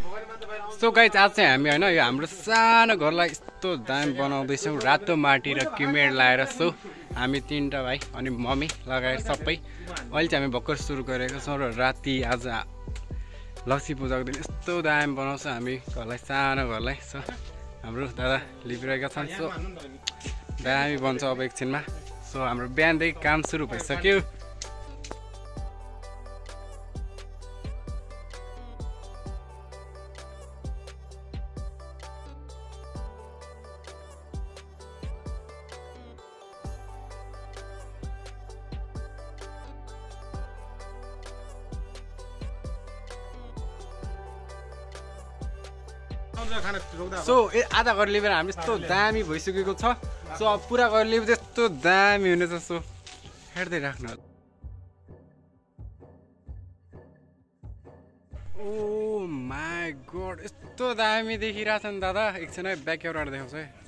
So guys आज चाहिँ हामी होइन यो हाम्रो सानो घरलाई यस्तो दामी बनाउँदैछौँ रातो माटी र किमेड लाएर। सो हामी तीनटा भाइ अनि मम्मी लगाएर सबै अहिले चाहिँ हामी भर्खर सुरु गरेको छौँ र राति आज लक्ष्मी पूजाको दिन यस्तो दामी बनाउँछ हामी घरलाई, सानो घरलाई। सो हाम्रो दादा लिपिरहेका छन्। सो दामी बन्छ अब एकछिनमा। सो हाम्रो बिहानदेखि काम सुरु भइसक्यो। सो आधा घर लिएर हामी यस्तो दामी भइसकेको छ। सो अब पुरा घर लिएर त्यस्तो दामी हुनेछ। सो हेर्दै राख्नु। ओ माई गॉड यस्तो दामी देखिरहेछ नि दादा। एकछिन ब्याक क्यामेराबाट देखाउँछ है।